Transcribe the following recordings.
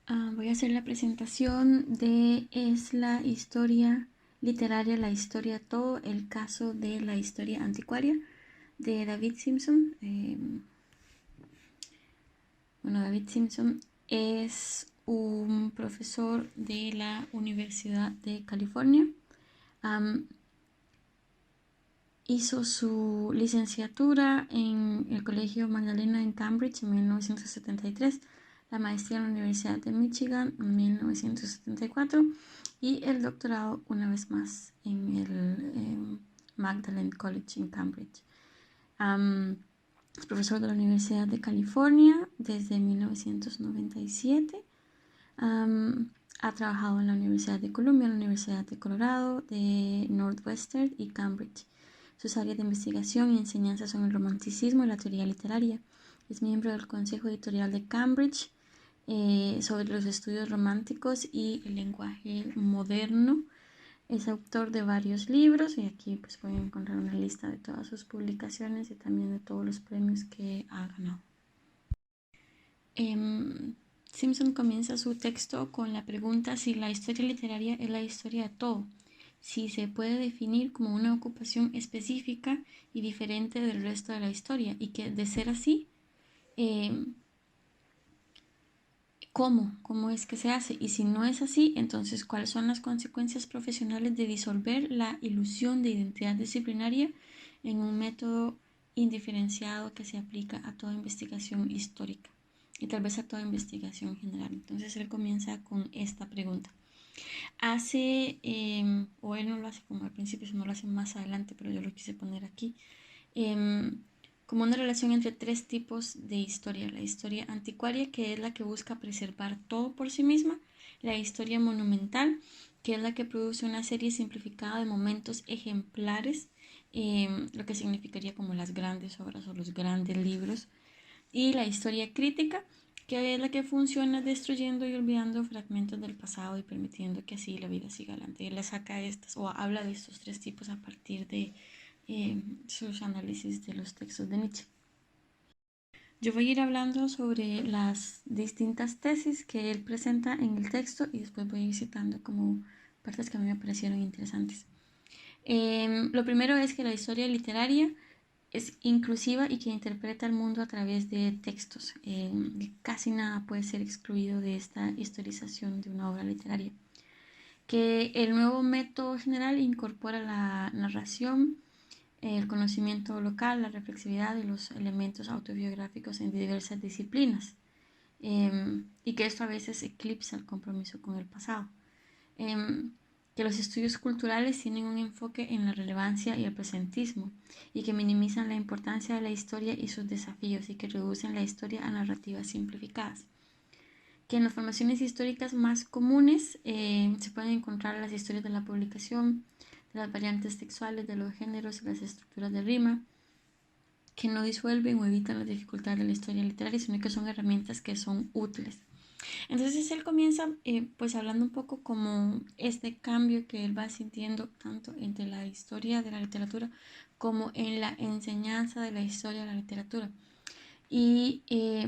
Voy a hacer la presentación de Es la historia literaria, la historia todo, el caso de la historia anticuaria de David Simpson. David Simpson es un profesor de la Universidad de California. Um, Hizo su licenciatura en el Colegio Magdalena en Cambridge en 1973, la maestría en la Universidad de Michigan en 1974 y el doctorado una vez más en el Magdalene College en Cambridge. Es profesor de la Universidad de California desde 1997. Ha trabajado en la Universidad de Columbia, la Universidad de Colorado, de Northwestern y Cambridge. Sus áreas de investigación y enseñanza son el romanticismo y la teoría literaria. Es miembro del Consejo Editorial de Cambridge sobre los estudios románticos y el lenguaje moderno. Es autor de varios libros y aquí pues pueden encontrar una lista de todas sus publicaciones y también de todos los premios que ha ganado. Simpson comienza su texto con la pregunta si la historia literaria es la historia de todo, si se puede definir como una ocupación específica y diferente del resto de la historia y que de ser así, eh, ¿cómo es que se hace? Y si no es así, entonces ¿cuáles son las consecuencias profesionales de disolver la ilusión de identidad disciplinaria en un método indiferenciado que se aplica a toda investigación histórica y tal vez a toda investigación general? Entonces él comienza con esta pregunta. O él no lo hace como al principio, sino lo hace más adelante, pero yo lo quise poner aquí, como una relación entre tres tipos de historia. La historia anticuaria, que es la que busca preservar todo por sí misma. La historia monumental, que es la que produce una serie simplificada de momentos ejemplares, lo que significaría como las grandes obras o los grandes libros. Y la historia crítica, que es la que funciona destruyendo y olvidando fragmentos del pasado y permitiendo que así la vida siga adelante. Él saca estas o habla de estos tres tipos a partir de sus análisis de los textos de Nietzsche. Yo voy a ir hablando sobre las distintas tesis que él presenta en el texto y después voy a ir citando como partes que a mí me parecieron interesantes. Lo primero es que la historia literaria es inclusiva y que interpreta el mundo a través de textos. Casi nada puede ser excluido de esta historización de una obra literaria. Que el nuevo método general incorpora la narración, el conocimiento local, la reflexividad y los elementos autobiográficos en diversas disciplinas. Y que esto a veces eclipsa el compromiso con el pasado. Que los estudios culturales tienen un enfoque en la relevancia y el presentismo y que minimizan la importancia de la historia y sus desafíos y que reducen la historia a narrativas simplificadas. Que en las formaciones históricas más comunes se pueden encontrar las historias de la publicación, de las variantes textuales, de los géneros y las estructuras de rima, que no disuelven o evitan las dificultades de la historia literaria, sino que son herramientas que son útiles. Entonces él comienza pues hablando un poco como este cambio que él va sintiendo tanto entre la historia de la literatura como en la enseñanza de la historia de la literatura. Y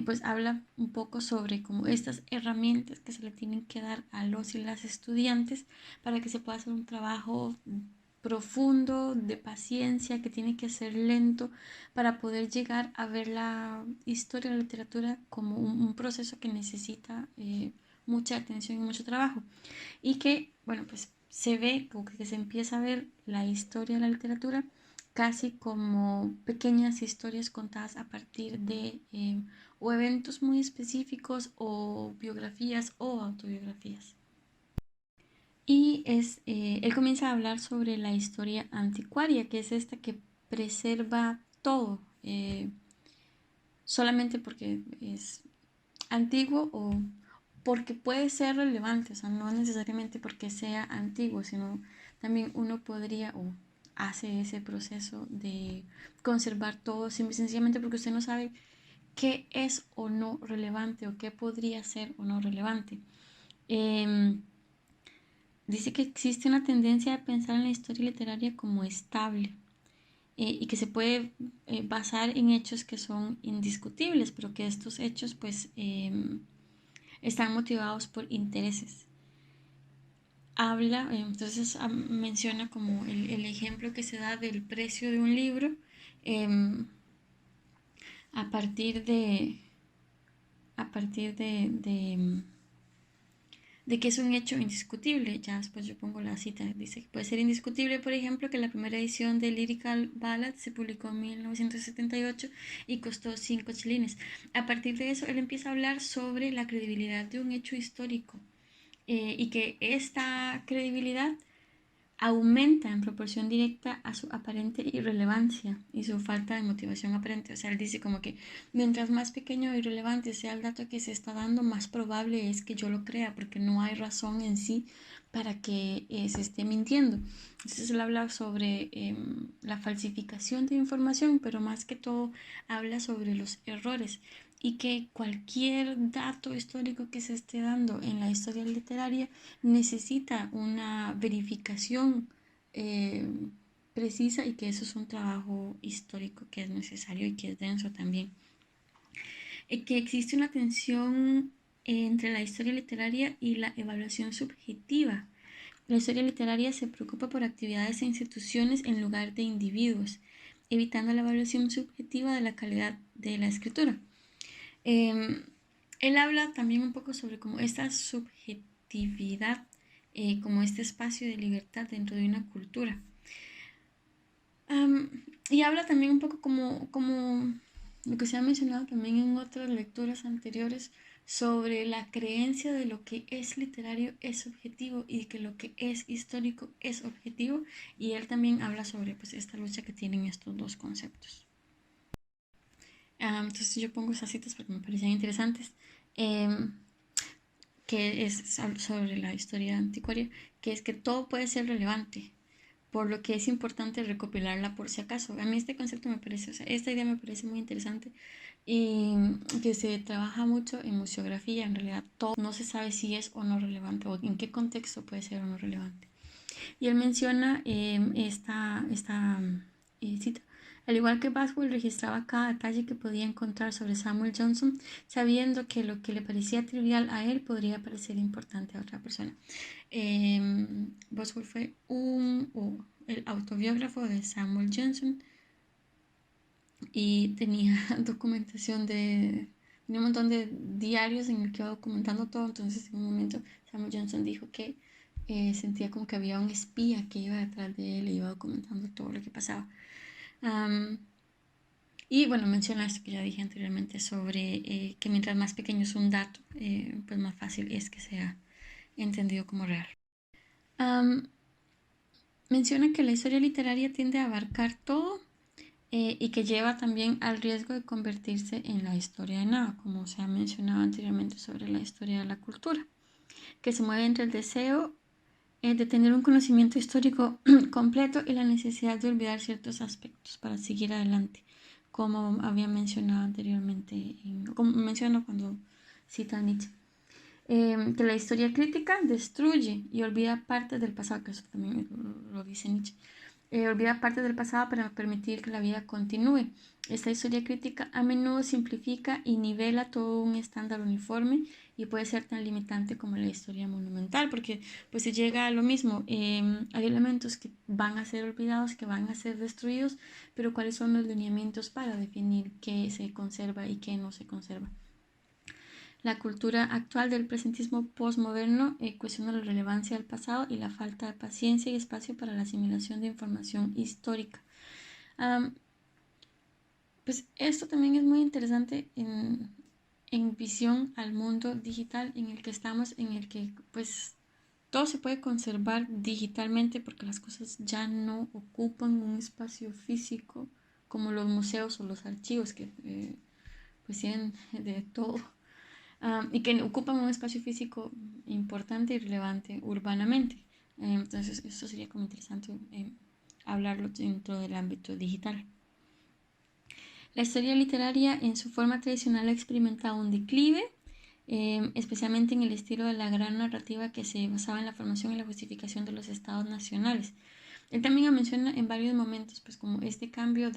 pues habla un poco sobre como estas herramientas que se le tienen que dar a los y las estudiantes para que se pueda hacer un trabajo profundo, de paciencia, que tiene que ser lento para poder llegar a ver la historia de la literatura como un proceso que necesita mucha atención y mucho trabajo. Y que, bueno, pues se ve como que se empieza a ver la historia de la literatura casi como pequeñas historias contadas a partir de o eventos muy específicos o biografías o autobiografías. Él comienza a hablar sobre la historia anticuaria, que es esta que preserva todo, solamente porque es antiguo o porque puede ser relevante, o sea, no necesariamente porque sea antiguo, sino también uno podría o hace ese proceso de conservar todo sencillamente porque usted no sabe qué es o no relevante o qué podría ser o no relevante. Eh, Dice que existe una tendencia a pensar en la historia literaria como estable y que se puede basar en hechos que son indiscutibles, pero que estos hechos pues están motivados por intereses. Entonces menciona como el ejemplo que se da del precio de un libro a partir de que es un hecho indiscutible. Ya después yo pongo la cita, dice que puede ser indiscutible, por ejemplo, que la primera edición de Lyrical Ballad se publicó en 1978 y costó 5 chelines. A partir de eso, él empieza a hablar sobre la credibilidad de un hecho histórico y que esta credibilidad aumenta en proporción directa a su aparente irrelevancia y su falta de motivación aparente. O sea, él dice como que mientras más pequeño o irrelevante sea el dato que se está dando, más probable es que yo lo crea, porque no hay razón en sí para que se esté mintiendo. Entonces él habla sobre la falsificación de información, pero más que todo habla sobre los errores y que cualquier dato histórico que se esté dando en la historia literaria necesita una verificación eh, precisa y que eso es un trabajo histórico que es necesario y que es denso también. Que existe una tensión entre la historia literaria y la evaluación subjetiva. La historia literaria se preocupa por actividades e instituciones en lugar de individuos, evitando la evaluación subjetiva de la calidad de la escritura. Él habla también un poco sobre cómo esta subjetividad, como este espacio de libertad dentro de una cultura. Y habla también un poco como lo que se ha mencionado también en otras lecturas anteriores sobre la creencia de lo que es literario es objetivo y que lo que es histórico es objetivo, y él también habla sobre pues esta lucha que tienen estos dos conceptos. Entonces yo pongo esas citas porque me parecían interesantes, que es sobre la historia anticuaria, que es que todo puede ser relevante, por lo que es importante recopilarla por si acaso. A mí este concepto me parece, o sea, esta idea me parece muy interesante y que se trabaja mucho en museografía. En realidad todo no se sabe si es o no relevante o en qué contexto puede ser o no relevante. Y él menciona esta cita. Al igual que Boswell registraba cada detalle que podía encontrar sobre Samuel Johnson, sabiendo que lo que le parecía trivial a él podría parecer importante a otra persona. Boswell fue el autobiógrafo de Samuel Johnson y tenía documentación tenía un montón de diarios en el que iba documentando todo. Entonces en un momento Samuel Johnson dijo que sentía como que había un espía que iba detrás de él y iba documentando todo lo que pasaba. Y bueno, menciona esto que ya dije anteriormente sobre que mientras más pequeño es un dato, pues más fácil es que sea entendido como real. Menciona que la historia literaria tiende a abarcar todo y que lleva también al riesgo de convertirse en la historia de nada, como se ha mencionado anteriormente sobre la historia de la cultura, que se mueve entre el deseo de tener un conocimiento histórico completo y la necesidad de olvidar ciertos aspectos para seguir adelante, como había mencionado anteriormente, como menciono cuando cita a Nietzsche. Que la historia crítica destruye y olvida parte del pasado, que eso también lo dice Nietzsche. Olvida parte del pasado para permitir que la vida continúe. Esta historia crítica a menudo simplifica y nivela todo un estándar uniforme y puede ser tan limitante como la historia monumental, porque pues se llega a lo mismo. Hay elementos que van a ser olvidados, que van a ser destruidos, pero ¿cuáles son los lineamientos para definir qué se conserva y qué no se conserva? La cultura actual del presentismo postmoderno cuestiona la relevancia del pasado y la falta de paciencia y espacio para la asimilación de información histórica. Pues esto también es muy interesante en visión al mundo digital en el que estamos, en el que pues todo se puede conservar digitalmente porque las cosas ya no ocupan un espacio físico como los museos o los archivos que pues tienen de todo. Y que ocupan un espacio físico importante y relevante urbanamente. Entonces, eso sería como interesante hablarlo dentro del ámbito digital. La historia literaria en su forma tradicional ha experimentado un declive, especialmente en el estilo de la gran narrativa que se basaba en la formación y la justificación de los estados nacionales. Él también menciona en varios momentos pues como este cambio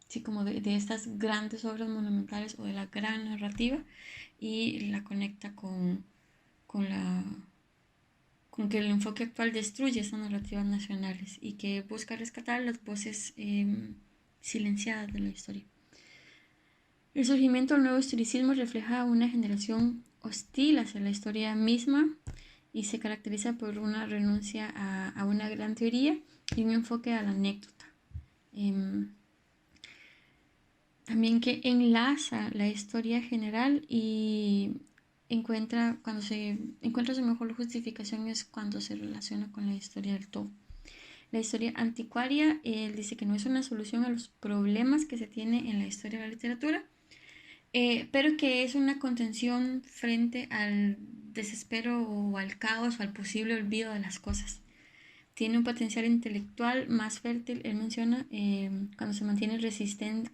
sí, como de estas grandes obras monumentales o de la gran narrativa y la conecta con la con que el enfoque actual destruye esas narrativas nacionales y que busca rescatar las voces silenciadas de la historia. El surgimiento del nuevo historicismo refleja una generación hostil hacia la historia misma y se caracteriza por una renuncia a una gran teoría y un enfoque a la anécdota. También que enlaza la historia general y cuando se encuentra su mejor justificación es cuando se relaciona con la historia del todo. La historia anticuaria, él dice que no es una solución a los problemas que se tiene en la historia de la literatura, pero que es una contención frente al desespero o al caos o al posible olvido de las cosas. Tiene un potencial intelectual más fértil, él menciona, cuando se mantiene resistente,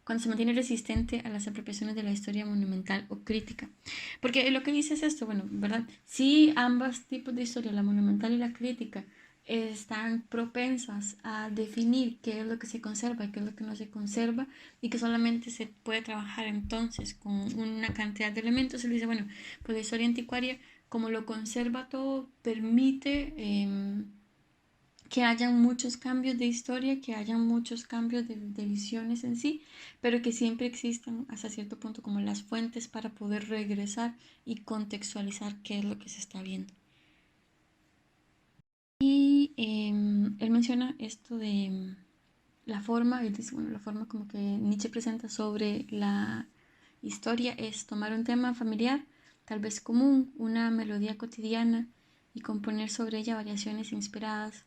cuando se mantiene resistente a las apropiaciones de la historia monumental o crítica. Porque lo que dice es esto, bueno, ¿verdad? Sí, ambos tipos de historia, la monumental y la crítica, están propensas a definir qué es lo que se conserva y qué es lo que no se conserva y que solamente se puede trabajar entonces con una cantidad de elementos. Él dice, bueno, pues la historia anticuaria, como lo conserva todo, permite que hayan muchos cambios de historia, que hayan muchos cambios de visiones en sí, pero que siempre existan hasta cierto punto como las fuentes para poder regresar y contextualizar qué es lo que se está viendo. Y él menciona esto de la forma, él dice, bueno, la forma como que Nietzsche presenta sobre la historia es tomar un tema familiar, tal vez común, una melodía cotidiana, y componer sobre ella variaciones inspiradas,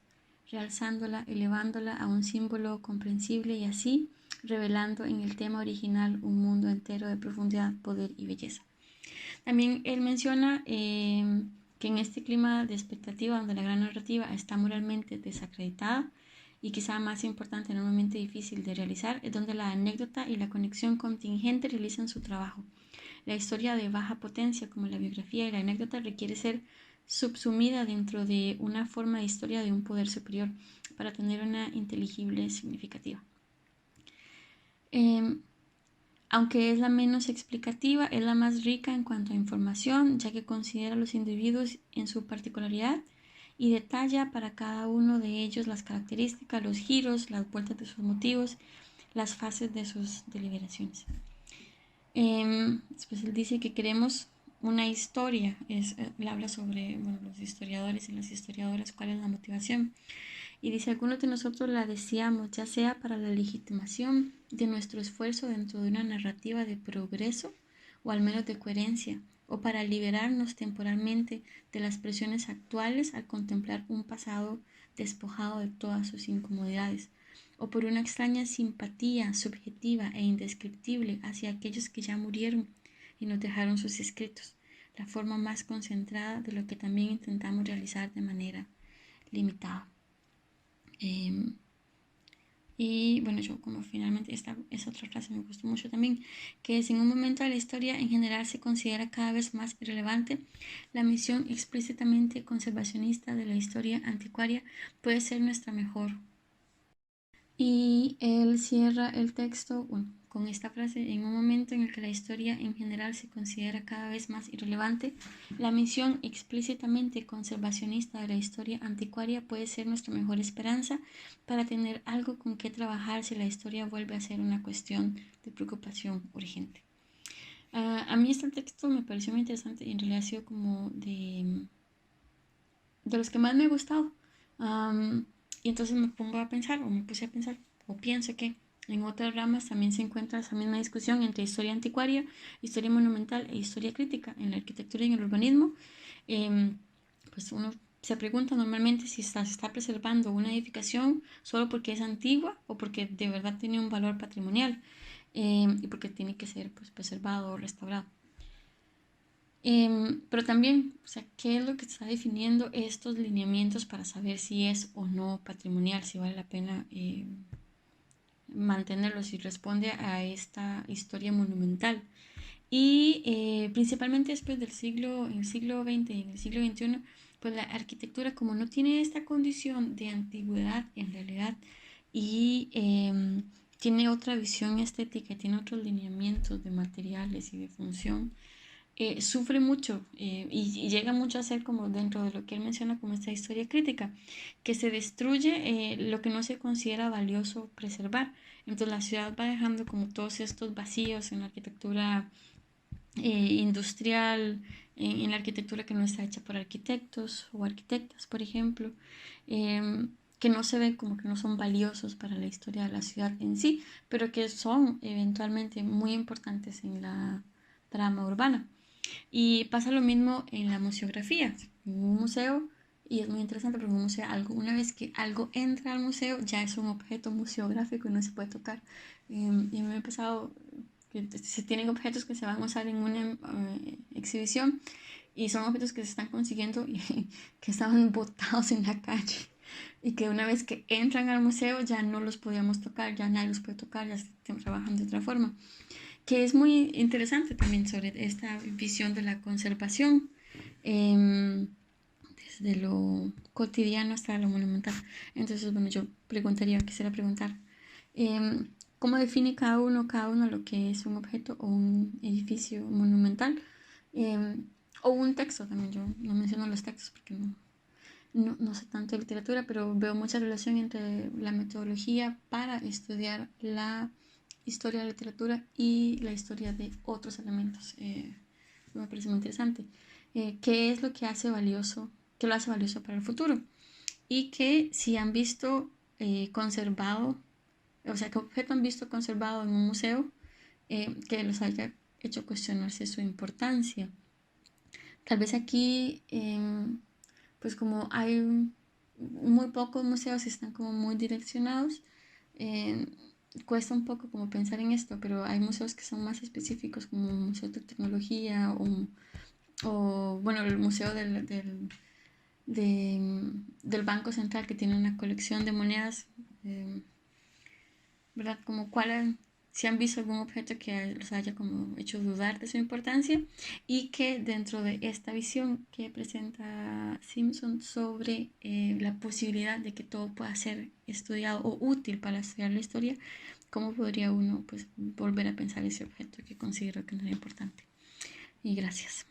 realzándola, elevándola a un símbolo comprensible y así revelando en el tema original un mundo entero de profundidad, poder y belleza. También él menciona que en este clima de expectativa donde la gran narrativa está moralmente desacreditada y quizá más importante, enormemente difícil de realizar, es donde la anécdota y la conexión contingente realizan su trabajo. La historia de baja potencia, como la biografía y la anécdota, requiere ser subsumida dentro de una forma de historia de un poder superior para tener una inteligible significativa. Aunque es la menos explicativa, es la más rica en cuanto a información, ya que considera a los individuos en su particularidad y detalla para cada uno de ellos las características, los giros, las vueltas de sus motivos, las fases de sus deliberaciones. Después él dice que queremos una historia, él habla sobre los historiadores y las historiadoras, cuál es la motivación. Y dice, algunos de nosotros la deseamos, ya sea para la legitimación de nuestro esfuerzo dentro de una narrativa de progreso o al menos de coherencia, o para liberarnos temporalmente de las presiones actuales al contemplar un pasado despojado de todas sus incomodidades, o por una extraña simpatía subjetiva e indescriptible hacia aquellos que ya murieron y nos dejaron sus escritos, la forma más concentrada de lo que también intentamos realizar de manera limitada. Y bueno, yo como finalmente esta es otra frase que me gustó mucho también, que es en un momento de la historia en general se considera cada vez más irrelevante, la misión explícitamente conservacionista de la historia anticuaria puede ser nuestra mejor. Y él cierra el texto con esta frase, en un momento en el que la historia en general se considera cada vez más irrelevante, la misión explícitamente conservacionista de la historia anticuaria puede ser nuestra mejor esperanza para tener algo con que trabajar si la historia vuelve a ser una cuestión de preocupación urgente. A mí este texto me pareció muy interesante y en realidad ha sido como de los que más me ha gustado. Y entonces me pongo a pensar, o me puse a pensar, o pienso que en otras ramas también se encuentra esa misma discusión entre historia anticuaria, historia monumental e historia crítica en la arquitectura y en el urbanismo. Pues uno se pregunta normalmente si se está preservando una edificación solo porque es antigua o porque de verdad tiene un valor patrimonial y porque tiene que ser pues, preservado o restaurado. Pero también, o sea, ¿qué es lo que está definiendo estos lineamientos para saber si es o no patrimonial, si vale la pena mantenerlo, si responde a esta historia monumental? Y principalmente después del siglo, en el siglo XX y en el siglo XXI, pues la arquitectura como no tiene esta condición de antigüedad, en realidad y tiene otra visión estética, tiene otros lineamientos de materiales y de función, sufre mucho y llega mucho a ser como dentro de lo que él menciona como esta historia crítica, que se destruye lo que no se considera valioso preservar. Entonces la ciudad va dejando como todos estos vacíos en la arquitectura industrial, en la arquitectura que no está hecha por arquitectos o arquitectas, por ejemplo, que no se ven como que no son valiosos para la historia de la ciudad en sí, pero que son eventualmente muy importantes en la trama urbana. Y pasa lo mismo en la museografía. En un museo, y es muy interesante porque un museo, una vez que algo entra al museo, ya es un objeto museográfico y no se puede tocar. Y me ha pasado que se tienen objetos que se van a usar en una exhibición y son objetos que se están consiguiendo y que estaban botados en la calle y que una vez que entran al museo ya no los podíamos tocar, ya nadie los puede tocar, ya están trabajando de otra forma, que es muy interesante también sobre esta visión de la conservación, eh, desde lo cotidiano hasta lo monumental. Entonces, bueno, yo quisiera preguntar, eh, ¿cómo define cada uno lo que es un objeto o un edificio monumental? Eh, o un texto también, yo no menciono los textos porque no sé tanto de literatura, pero veo mucha relación entre la metodología para estudiar la historia de la literatura y la historia de otros elementos. Me parece muy interesante. ¿Qué es lo que hace valioso, qué lo hace valioso para el futuro? Y que si han visto conservado, o sea, qué objeto han visto conservado en un museo que los haya hecho cuestionarse su importancia. Tal vez aquí, pues como hay muy pocos museos y están como muy direccionados, eh, cuesta un poco como pensar en esto, pero hay museos que son más específicos, como el Museo de Tecnología o bueno, el Museo del Banco Central que tiene una colección de monedas, eh, ¿verdad? Como si han visto algún objeto que los haya como hecho dudar de su importancia y que dentro de esta visión que presenta Simpson sobre la posibilidad de que todo pueda ser estudiado o útil para estudiar la historia, ¿cómo podría uno pues volver a pensar ese objeto que considero que no era importante? Y gracias.